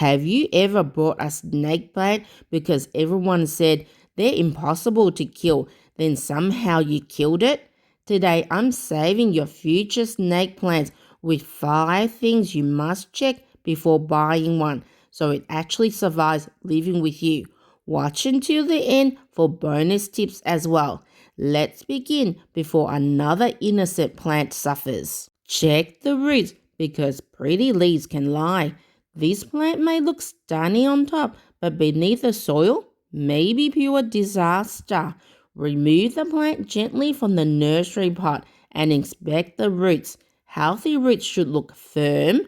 Have you ever bought a snake plant because everyone said they're impossible to kill, then somehow you killed it? Today, I'm saving your future snake plants with 5 things you must check before buying one so it actually survives living with you. Watch until the end for bonus tips as well. Let's begin before another innocent plant suffers. Check the roots because pretty leaves can lie. This plant may look stunning on top, but beneath the soil may be pure disaster. Remove the plant gently from the nursery pot and inspect the roots. Healthy roots should look firm,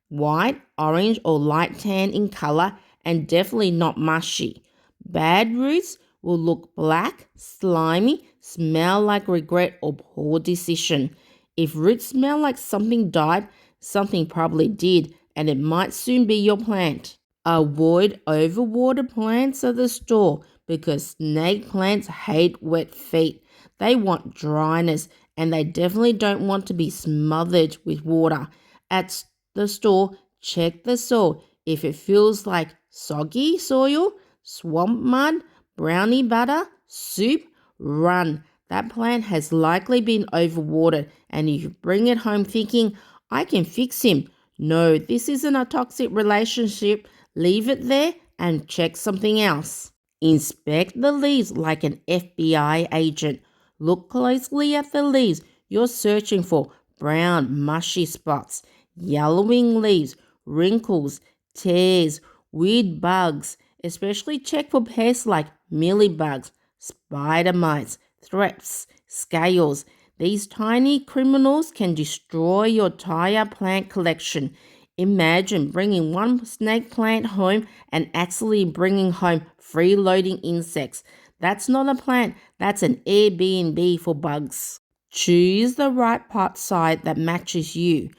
white, orange, or light tan in color, and definitely not mushy. Bad roots will look black, slimy, smell like regret or poor decision. If roots smell like something died, something probably did, and it might soon be your plant. Avoid overwatered plants at the store because snake plants hate wet feet. They want dryness and they definitely don't want to be smothered with water. At the store, check the soil. If it feels like soggy soil, swamp mud, brownie butter, soup, run. That plant has likely been overwatered, and if you bring it home thinking, I can fix him. No, this isn't a toxic relationship. Leave it there and check something else. Inspect the leaves like an FBI agent. Look closely at the leaves. You're searching for brown, mushy spots, yellowing leaves, wrinkles, tears, weird bugs. Especially check for pests like mealybugs, spider mites, thrips, scales. These tiny criminals can destroy your entire plant collection. Imagine bringing one snake plant home and actually bringing home freeloading insects. That's not a plant, that's an Airbnb for bugs. Choose the right pot side that matches you.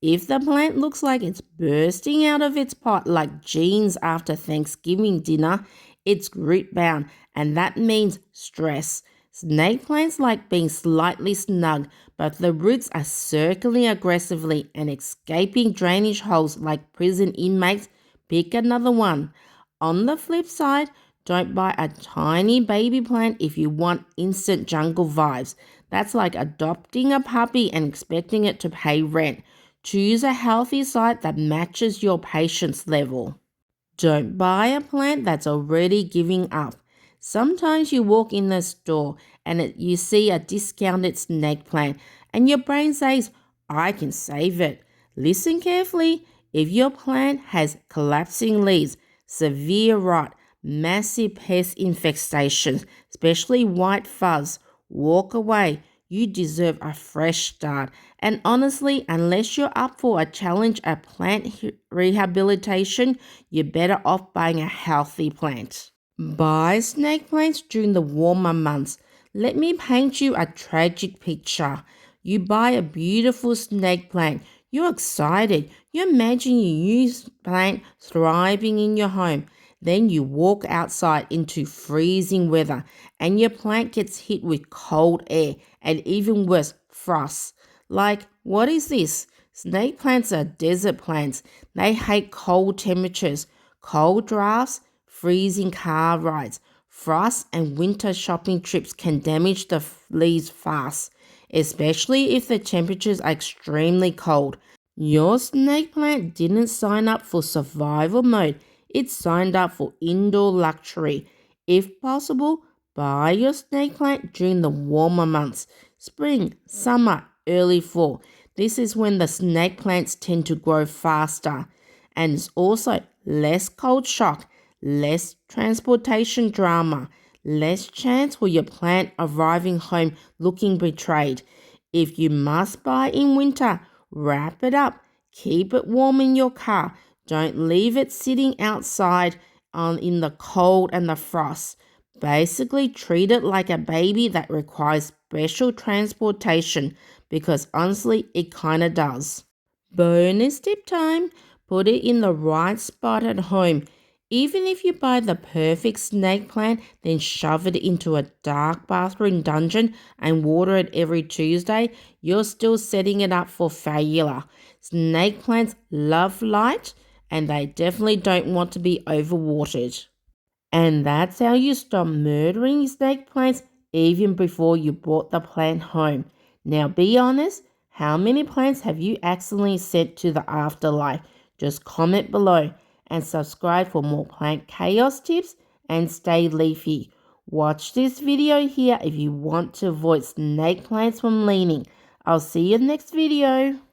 If the plant looks like it's bursting out of its pot like jeans after Thanksgiving dinner, it's root bound, and that means stress. Snake plants like being slightly snug, but the roots are circling aggressively and escaping drainage holes like prison inmates. Pick another one. On the flip side, don't buy a tiny baby plant if you want instant jungle vibes. That's like adopting a puppy and expecting it to pay rent. Choose a healthy site that matches your patience level. Don't buy a plant that's already giving up. Sometimes you walk in the store and you see a discounted snake plant and your brain says, I can save it. Listen carefully. If your plant has collapsing leaves, severe rot, massive pest infestations, especially white fuzz, walk away. You deserve a fresh start. And honestly, unless you're up for a challenge at plant rehabilitation, you're better off buying a healthy plant. Buy snake plants during the warmer months. Let me paint you a tragic picture. You buy a beautiful snake plant. You're excited. You imagine your new plant thriving in your home. Then you walk outside into freezing weather and your plant gets hit with cold air and even worse, frost. Like, what is this? Snake plants are desert plants. They hate cold temperatures, cold drafts, freezing car rides. Frost and winter shopping trips can damage the leaves fast, especially if the temperatures are extremely cold. Your snake plant didn't sign up for survival mode. It signed up for indoor luxury. If possible, buy your snake plant during the warmer months, spring, summer, early fall. This is when the snake plants tend to grow faster. And it's also less cold shock, less transportation drama, less chance for your plant arriving home looking betrayed. If you must buy in winter, wrap it up. Keep it warm in your car. Don't leave it sitting outside in the cold and the frost. Basically, treat it like a baby that requires special transportation because honestly, it kind of does. Bonus tip time. Put it in the right spot at home. Even if you buy the perfect snake plant, then shove it into a dark bathroom dungeon and water it every Tuesday, you're still setting it up for failure. Snake plants love light and they definitely don't want to be overwatered. And that's how you stop murdering snake plants even before you brought the plant home. Now be honest, how many plants have you accidentally sent to the afterlife? Just comment below and subscribe for more plant chaos tips and stay leafy. Watch this video here if you want to avoid snake plants from leaning. I'll see you in the next video.